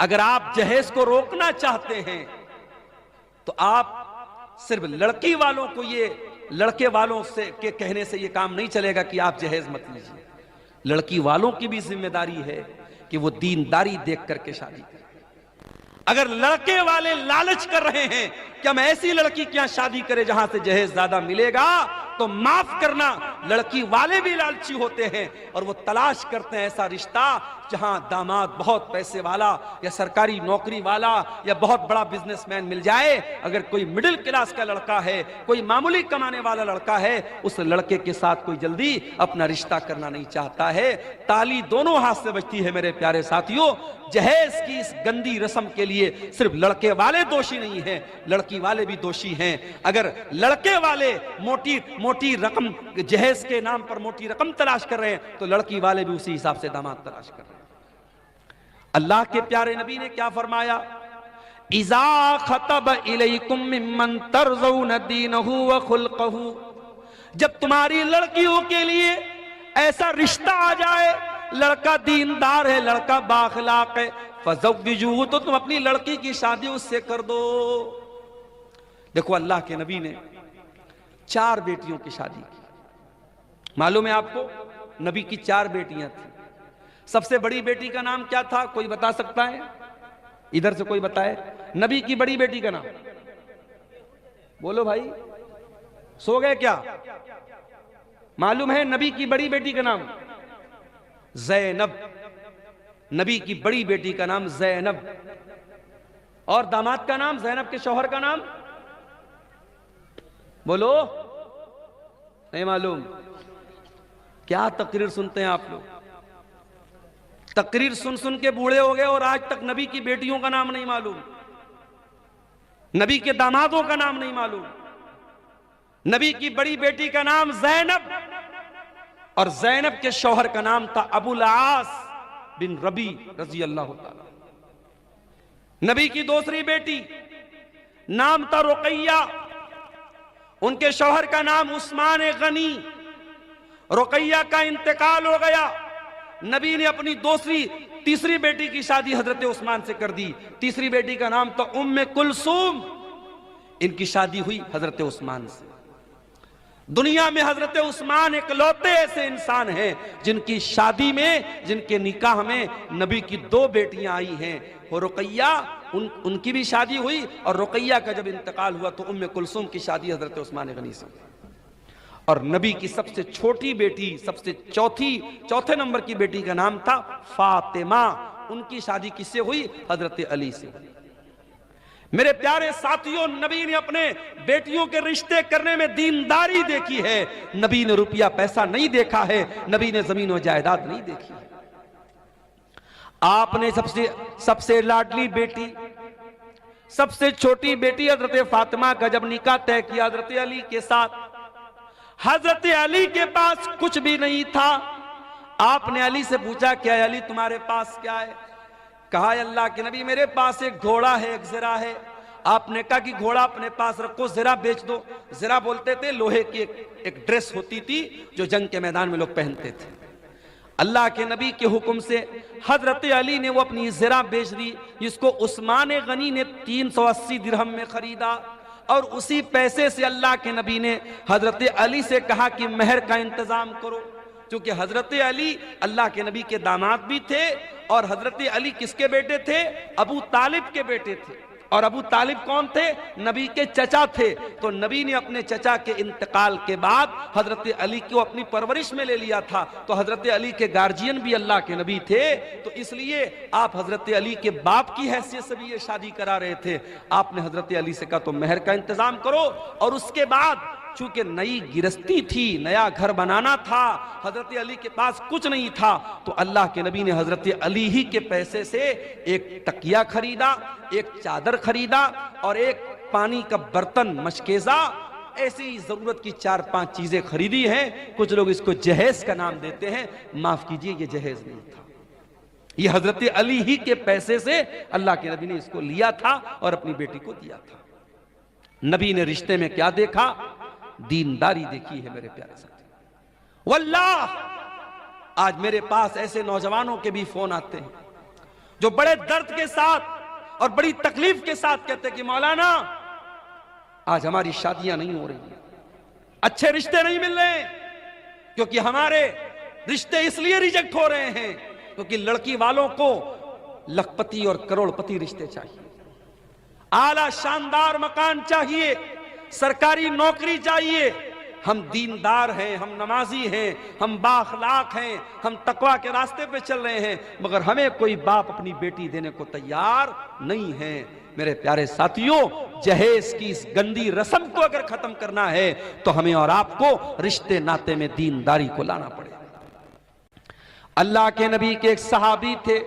अगर आप जहेज को रोकना चाहते हैं तो आप सिर्फ लड़की वालों को, ये लड़के वालों से के कहने से ये काम नहीं चलेगा कि आप जहेज मत लीजिए। लड़की वालों की भी जिम्मेदारी है कि वो दीनदारी देख करके शादी करें। अगर लड़के वाले लालच कर रहे हैं कि हम ऐसी लड़की क्या शादी करें जहां से जहेज ज्यादा मिलेगा, तो माफ करना, लड़की वाले भी लालची होते हैं और वो तलाश करते हैं ऐसा रिश्ता जहां दामाद बहुत पैसे वाला या सरकारी नौकरी वाला या बहुत बड़ा बिजनेसमैन मिल जाए। अगर कोई मिडिल क्लास का लड़का है, कोई मामूली कमाने वाला लड़का है, उस लड़के के साथ कोई जल्दी अपना रिश्ता करना नहीं चाहता है। ताली दोनों हाथ से बजती है मेरे प्यारे साथियों। जहेज की इस गंदी रस्म के लिए सिर्फ लड़के वाले दोषी नहीं हैं, लड़की वाले भी दोषी हैं। अगर लड़के वाले मोटी मोटी रकम, जहेज के नाम पर मोटी रकम तलाश कर रहे हैं, तो लड़की वाले भी उसी हिसाब से दामाद तलाश कर रहे हैं। अल्लाह के प्यारे नबी ने क्या फरमाया? इज़ा खतब इलैकुम मिम्मन तरज़ौन दीनहु व खुल्क़हु, जब तुम्हारी लड़कियों के लिए ऐसा रिश्ता आ जाए, लड़का दीनदार है, लड़का बाखलाक है, फज़व्विजूहु, तो तुम अपनी लड़की की शादी उससे कर दो। देखो अल्लाह के नबी ने 4 बेटियों की शादी की। मालूम है आपको, नबी की 4 बेटियां थी। सबसे बड़ी बेटी का नाम क्या था? कोई बता सकता है? इधर से कोई बताए नबी की बड़ी बेटी का नाम। बोलो भाई, सो गए क्या? मालूम है नबी की बड़ी बेटी का नाम? ज़ैनब। नबी की बड़ी बेटी का नाम ज़ैनब। और दामाद का नाम? ज़ैनब के शौहर का नाम बोलो, नहीं मालूम? क्या तकरीर सुनते हैं आप लोग? तकरीर सुन सुन के बूढ़े हो गए और आज तक नबी की बेटियों का नाम नहीं मालूम, नबी के दामादों का नाम नहीं मालूम। नबी की बड़ी बेटी का नाम ज़ैनब और ज़ैनब के शौहर का नाम था अबुल आस बिन रबी रजी अल्लाह ताला। नबी की दूसरी बेटी नाम था रुकैया, उनके शौहर का नाम उस्मान गनी। रुकैया का इंतकाल हो गया, नबी ने अपनी तीसरी बेटी की शादी हजरत उस्मान से कर दी। तीसरी बेटी का नाम तो उम्मे कुलसूम, इनकी शादी हुई हजरत उस्मान से। दुनिया में हजरत उस्मान इकलौते ऐसे इंसान हैं जिनकी शादी में, जिनके निकाह में नबी की 2 बेटियां आई हैं। और रुकैया, उनकी भी शादी हुई और रुकैया का जब इंतकाल हुआ तो उम्मे कुलसूम की शादी हजरत उस्मान गनी से। और नबी की सबसे छोटी बेटी, सबसे चौथे नंबर की बेटी का नाम था फातिमा, उनकी शादी किससे हुई? हजरत अली से। मेरे प्यारे साथियों, नबी ने अपने बेटियों के रिश्ते करने में दीनदारी देखी है। नबी ने रुपया पैसा नहीं देखा है, नबी ने जमीन और जायदाद नहीं देखी है। आपने सबसे लाडली बेटी, सबसे छोटी बेटी हजरत फातिमा का जब निकाह तय किया हजरत अली के साथ, हजरत अली के पास कुछ भी नहीं था। आपने अली से पूछा, क्या अली तुम्हारे पास क्या है? कहा, अल्लाह के नबी मेरे पास एक घोड़ा है, एक ज़रा है। आपने कहा कि घोड़ा अपने पास रखो, ज़रा बेच दो। ज़रा बोलते थे लोहे की एक ड्रेस होती थी जो जंग के मैदान में लोग पहनते थे। अल्लाह के नबी के हुक्म से हजरत अली ने वो अपनी ज़रा बेच दी, जिसको उस्मान गनी ने 380 दिरहम में खरीदा। और उसी पैसे से अल्लाह के नबी ने हजरत अली से कहा कि महर का इंतजाम करो, क्योंकि हजरत अली अल्लाह के नबी के दामाद भी थे और हजरत अली किसके बेटे थे? अबू तालिब के बेटे थे। और अबू तालिब कौन थे? नबी के चचा थे। तो नबी ने अपने चचा के इंतकाल के बाद हजरत अली को अपनी परवरिश में ले लिया था। तो हजरत अली के गार्जियन भी अल्लाह के नबी थे, तो इसलिए आप हजरत अली के बाप की हैसियत से भी ये शादी करा रहे थे। आपने हजरत अली से कहा तो महर का इंतजाम करो। और उसके बाद चूंकि नई गिरस्ती थी, नया घर बनाना था, हजरत अली के पास कुछ नहीं था, तो अल्लाह के नबी ने हजरत अली ही के पैसे से एक तकिया खरीदा, एक चादर खरीदा और एक पानी का बर्तन, मशकेजा, ऐसी जरूरत की 4-5 चीजें खरीदी हैं। कुछ लोग इसको जहेज का नाम देते हैं, माफ कीजिए ये जहेज नहीं था, ये हजरत अली ही के पैसे से अल्लाह के नबी ने इसको लिया था और अपनी बेटी को दिया था। नबी ने रिश्ते में क्या देखा? दीनदारी देखी है मेरे प्यारे साथी। वल्लाह आज मेरे पास ऐसे नौजवानों के भी फोन आते हैं जो बड़े दर्द के साथ और बड़ी तकलीफ के साथ कहते हैं कि मौलाना आज हमारी शादियां नहीं हो रही हैं, अच्छे रिश्ते नहीं मिल रहे, क्योंकि हमारे रिश्ते इसलिए रिजेक्ट हो रहे हैं क्योंकि लड़की वालों को लखपति और करोड़पति रिश्ते चाहिए, आला शानदार मकान चाहिए, सरकारी नौकरी चाहिए, हम दीनदार हैं, हम नमाजी हैं, हम बाअखलाक हैं, हम तकवा के रास्ते पे चल रहे हैं, मगर हमें कोई बाप अपनी बेटी देने को तैयार नहीं है। मेरे प्यारे साथियों, जहेज की इस गंदी रस्म को अगर खत्म करना है तो हमें और आपको रिश्ते नाते में दीनदारी को लाना पड़ेगा। अल्लाह के नबी के एक सहाबी थे,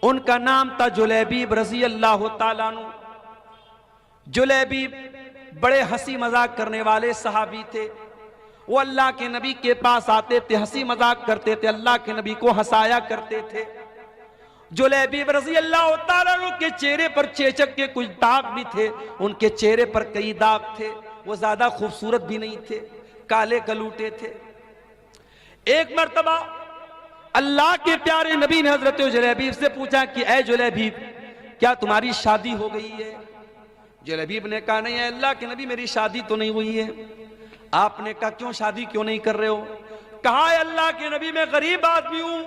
उनका नाम था जुलैबीब रज़ी अल्लाह ताला अन्हु। जुलैबीब बड़े हंसी मजाक करने वाले सहाबी थे। वो अल्लाह के नबी के पास आते थे, हंसी मजाक करते थे, अल्लाह के नबी को हंसाया करते थे। जुलैबीब रज़ी अल्लाह ताला अन्हु के चेहरे पर चेचक के कुछ दाग भी थे, उनके चेहरे पर कई दाग थे। वो ज्यादा खूबसूरत भी नहीं थे, काले कलूटे थे। एक मर्तबा अल्लाह के प्यारे नबी ने हजरत जुलैबीब से पूछा कि ऐ जुलैबीब, क्या तुम्हारी शादी हो गई है? जुलैबीब ने कहा नहीं है अल्लाह के नबी, मेरी शादी तो नहीं हुई है। आपने कहा क्यों, शादी क्यों नहीं कर रहे हो? कहा है अल्लाह के नबी, मैं गरीब आदमी हूं,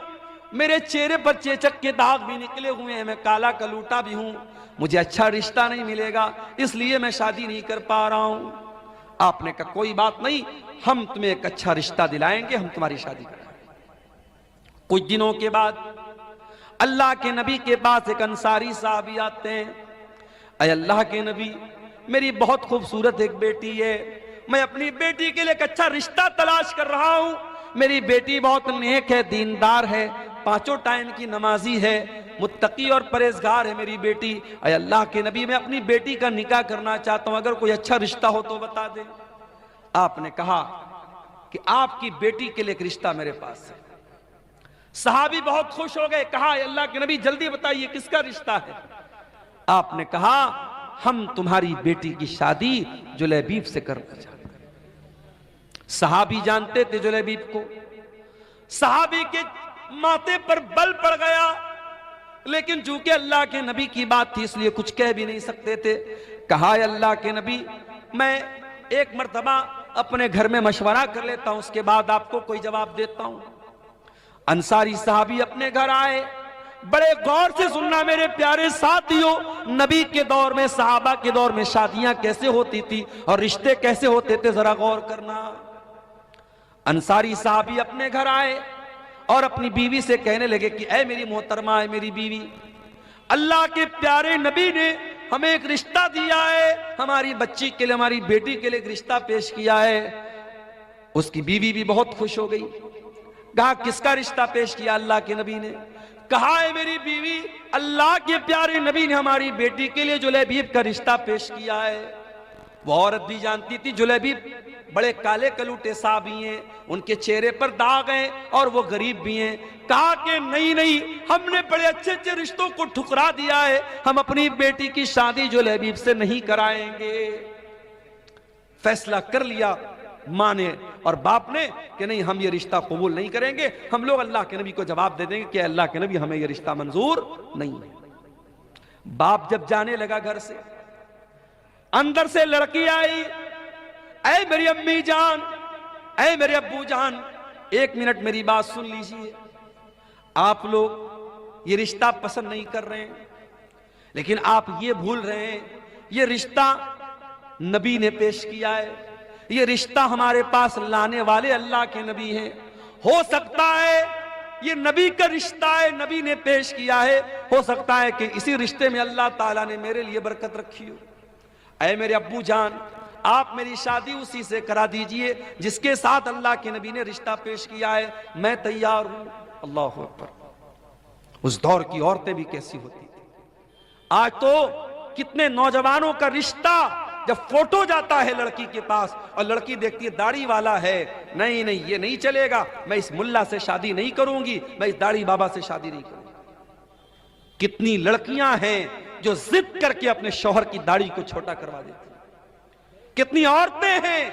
मेरे चेहरे पर चेचक के दाग भी निकले हुए हैं, मैं काला कलूटा भी हूं, मुझे अच्छा रिश्ता नहीं मिलेगा, इसलिए मैं शादी नहीं कर पा रहा हूं। आपने कहा कोई बात नहीं, हम तुम्हें एक अच्छा रिश्ता दिलाएंगे, हम तुम्हारी शादी कराएंगे। कुछ दिनों के बाद अल्लाह के नबी के पास एक अंसारी साहबी आते हैं। अय अल्लाह के नबी, मेरी बहुत खूबसूरत एक बेटी है, मैं अपनी बेटी के लिए एक अच्छा रिश्ता तलाश कर रहा हूं। मेरी बेटी बहुत नेक है, दीनदार है, 5 टाइम की नमाजी है, मुत्तकी और परहेजगार है मेरी बेटी। अय अल्लाह के नबी, मैं अपनी बेटी का निकाह करना चाहता हूं, अगर कोई अच्छा रिश्ता हो तो बता दे। आपने कहा कि आपकी बेटी के लिए एक रिश्ता मेरे पास है। सहाबी बहुत खुश हो गए, कहा अल्लाह के नबी जल्दी बताइए किसका रिश्ता है? आपने कहा हम तुम्हारी बेटी की शादी जुलैबीब से करना चाहते हैं। सहाबी जानते थे जुलैबीब को, सहाबी के माथे पर बल पड़ गया, लेकिन चूंकि अल्लाह के नबी की बात थी इसलिए कुछ कह भी नहीं सकते थे। कहा अल्लाह के नबी, मैं एक मर्तबा अपने घर में मशवरा कर लेता हूं, उसके बाद आपको कोई जवाब देता हूं। अंसारी साहबी अपने घर आए। बड़े गौर से सुनना मेरे प्यारे साथियों, नबी के दौर में, सहाबा के दौर में शादियां कैसे होती थी और रिश्ते कैसे होते थे, जरा गौर करना। अंसारी साहबी अपने घर आए और अपनी बीवी से कहने लगे कि ऐ मेरी मोहतरमा, है मेरी बीवी, अल्लाह के प्यारे नबी ने हमें एक रिश्ता दिया है, हमारी बच्ची के लिए, हमारी बेटी के लिए एक रिश्ता पेश किया है। उसकी बीवी भी बहुत खुश हो गई। कहा किसका रिश्ता पेश किया अल्लाह के नबी ने? कहा है मेरी बीवी, अल्लाह के प्यारे नबी ने हमारी बेटी के लिए जुलैबीब का रिश्ता पेश किया है। वो औरत भी जानती थी जुलैबीब बड़े काले कलूटे साहबी हैं, उनके चेहरे पर दाग हैं और वो गरीब भी हैं। कहा कि नहीं नहीं, हमने बड़े अच्छे अच्छे रिश्तों को ठुकरा दिया है, हम अपनी बेटी की शादी जुलैबीब से नहीं कराएंगे। फैसला कर लिया माँ ने और बाप ने कि नहीं, हम ये रिश्ता कबूल नहीं करेंगे। हम लोग अल्लाह के नबी को जवाब दे देंगे कि अल्लाह के नबी, हमें ये रिश्ता मंजूर नहीं है। बाप जब जाने लगा घर से, अंदर से लड़की आई, ऐ मेरी अम्मी जान, ऐ मेरे अब्बू जान, 1 मिनट मेरी बात सुन लीजिए। आप लोग ये रिश्ता पसंद नहीं कर रहे हैं, लेकिन आप ये भूल रहे हैं ये रिश्ता नबी ने पेश किया है, ये रिश्ता हमारे पास लाने वाले अल्लाह के नबी हैं। हो सकता है ये नबी का रिश्ता है, नबी ने पेश किया है, हो सकता है कि इसी रिश्ते में अल्लाह ताला ने मेरे लिए बरकत रखी हो। ऐ मेरे अब्बू जान, आप मेरी शादी उसी से करा दीजिए जिसके साथ अल्लाह के नबी ने रिश्ता पेश किया है, मैं तैयार हूं। अल्लाह अकबर। उस दौर की औरतें भी कैसी होती थी। आज तो कितने नौजवानों का रिश्ता जब फोटो जाता है लड़की के पास और लड़की देखती है दाढ़ी वाला है, नहीं नहीं ये नहीं चलेगा, मैं इस मुल्ला से शादी नहीं करूंगी, मैं इस दाढ़ी बाबा से शादी नहीं करूंगी। कितनी लड़कियां हैं जो जिद करके अपने शौहर की दाढ़ी को छोटा करवा देती, कितनी औरतें हैं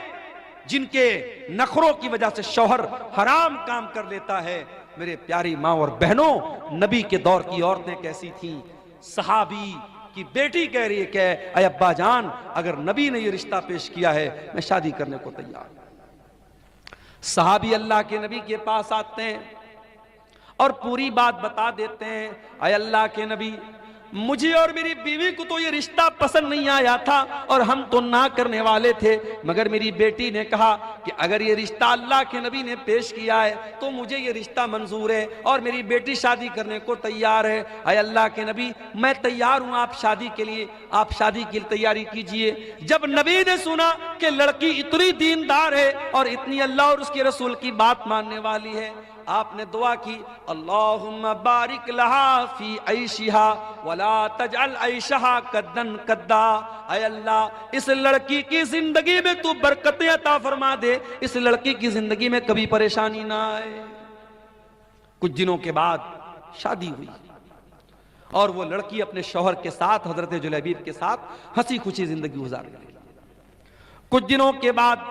जिनके नखरों की वजह से शौहर हराम काम कर लेता है। मेरे प्यारी माँ और बहनों, नबी के दौर की औरतें कैसी थीं। सहाबी की बेटी कह रही है कि अय अब्बा जान, अगर नबी ने ये रिश्ता पेश किया है, मैं शादी करने को तैयार। सहाबी अल्लाह के नबी के पास आते हैं और पूरी बात बता देते हैं। अय अल्लाह के नबी, मुझे और मेरी बीवी को तो ये रिश्ता पसंद नहीं आया था और हम तो ना करने वाले थे, मगर मेरी बेटी ने कहा कि अगर ये रिश्ता अल्लाह के नबी ने पेश किया है तो मुझे ये रिश्ता मंजूर है और मेरी बेटी शादी करने को तैयार है। अय अल्लाह के नबी, मैं तैयार हूं आप शादी के लिए, आप शादी की तैयारी कीजिए। जब नबी ने सुना कि लड़की इतनी दीनदार है और इतनी अल्लाह और उसके रसूल की बात मानने वाली है, आपने दुआ की, अल्लाहुम्मा बारिक लहा फी ऐशिहा वला तजअल ऐशहा कद्दन कद्दा। ऐ अल्लाह, इस लड़की की जिंदगी में तू बरकतें अता फरमा दे, इस लड़की की जिंदगी में कभी परेशानी ना आए। कुछ दिनों के बाद शादी हुई और वो लड़की अपने शौहर के साथ, हजरत जुलैबीब के साथ हंसी खुशी जिंदगी गुजार रही। कुछ दिनों के बाद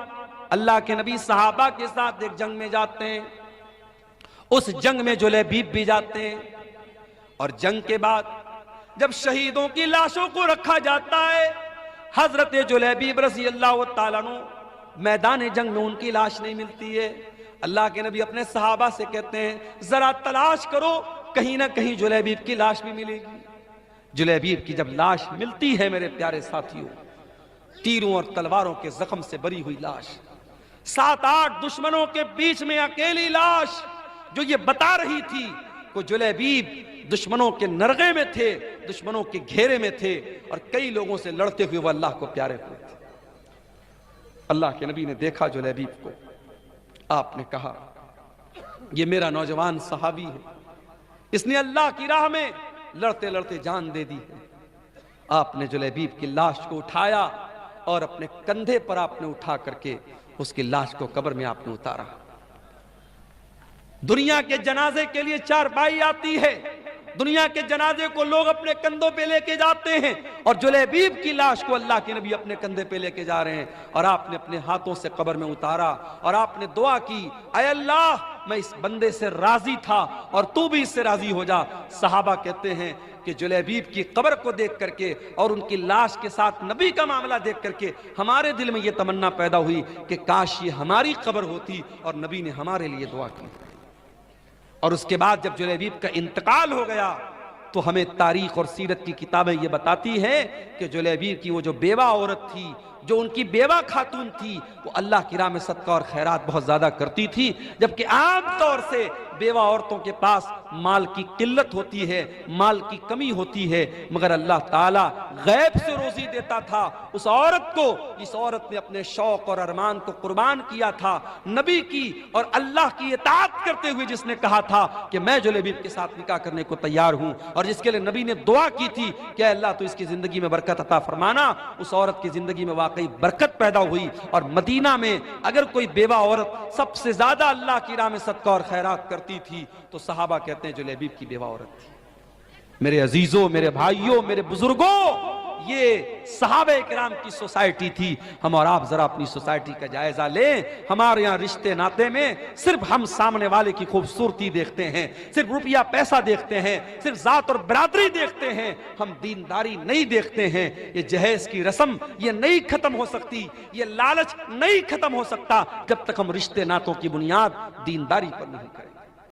अल्लाह के नबी सहाबा के साथ एक जंग में जाते हैं, उस जंग में जुलैबीब भी जाते हैं और जंग के बाद जब शहीदों की लाशों को रखा जाता है, हजरत जुलैबीब रज़ी अल्लाह ताला अन्हु मैदान जंग में उनकी लाश नहीं मिलती है। अल्लाह के नबी अपने सहाबा से कहते हैं, जरा तलाश करो, कहीं ना कहीं जुलैबीब की लाश भी मिलेगी। जुलैबीब की जब लाश मिलती है मेरे प्यारे साथियों, तीरों और तलवारों के जख्म से भरी हुई लाश, 7-8 दुश्मनों के बीच में अकेली लाश, जो ये बता रही थी कि जुलैबीब दुश्मनों के नरगे में थे, दुश्मनों के घेरे में थे और कई लोगों से लड़ते हुए वो अल्लाह को प्यारे हुए थे। अल्लाह के नबी ने देखा जुलैबीब को, आपने कहा ये मेरा नौजवान सहाबी है, इसने अल्लाह की राह में लड़ते लड़ते जान दे दी है। आपने जुलैबीब की लाश को उठाया और अपने कंधे पर आपने उठा करके उसकी लाश को कब्र में आपने उतारा। दुनिया के जनाजे के लिए चारपाई आती है, दुनिया के जनाजे को लोग अपने कंधों पे लेके जाते हैं और जुलैबीब की लाश को अल्लाह के नबी अपने कंधे पे लेके जा रहे हैं और आपने अपने हाथों से कब्र में उतारा और आपने दुआ की, ऐ अल्लाह, मैं इस बंदे से राजी था और तू भी इससे राजी हो जा। सहाबा कहते हैं कि जुलैबीब की कब्र को देख करके और उनकी लाश के साथ नबी का मामला देख करके हमारे दिल में यह तमन्ना पैदा हुई कि काश ये हमारी कब्र होती और नबी ने हमारे लिए दुआ की। और उसके बाद जब जुलैबीब का इंतकाल हो गया तो हमें तारीख और सीरत की किताबें ये बताती हैं कि जुलैबीब की वो जो बेवा औरत थी, जो उनकी बेवा खातून थी, वो अल्लाह की राह में सदका और खैरात बहुत ज्यादा करती थी, जबकि आम तौर से बेवा औरतों के पास माल की किल्लत होती है, माल की कमी होती है, मगर अल्लाह ताला गैब से रोजी देता था उस औरत को। इस औरत ने अपने शौक और अरमान को कुर्बान किया था नबी की और अल्लाह की इताअत करते हुए, जिसने कहा था कि मैं जुलैबीब के साथ निकाह करने को तैयार हूं और जिसके लिए नबी ने दुआ की थी कि अल्लाह तो इसकी जिंदगी में बरकत अता फरमाना। उस औरत की जिंदगी में वाकई बरकत पैदा हुई और मदीना में अगर कोई बेवा औरत सबसे ज्यादा अल्लाह की राह में सदका और खैरात करती थी तो सहाबा कहते हैं जुलैबीब की बेवा औरत थी। मेरे अजीजों, मेरे भाइयों, मेरे बुजुर्गों, ये सहाबे किराम की सोसाइटी थी। हम और आप जरा अपनी सोसाइटी का जायजा लें। हमारे यहाँ रिश्ते नाते में सिर्फ हम सामने वाले की खूबसूरती देखते हैं, सिर्फ रुपया पैसा देखते हैं, सिर्फ जात और बरादरी देखते हैं, हम दीनदारी नहीं देखते हैं। ये जहेज की रस्म ये नहीं खत्म हो सकती, ये लालच नहीं खत्म हो सकता जब तक हम रिश्ते नातों की बुनियाद दीनदारी पर नहीं करें।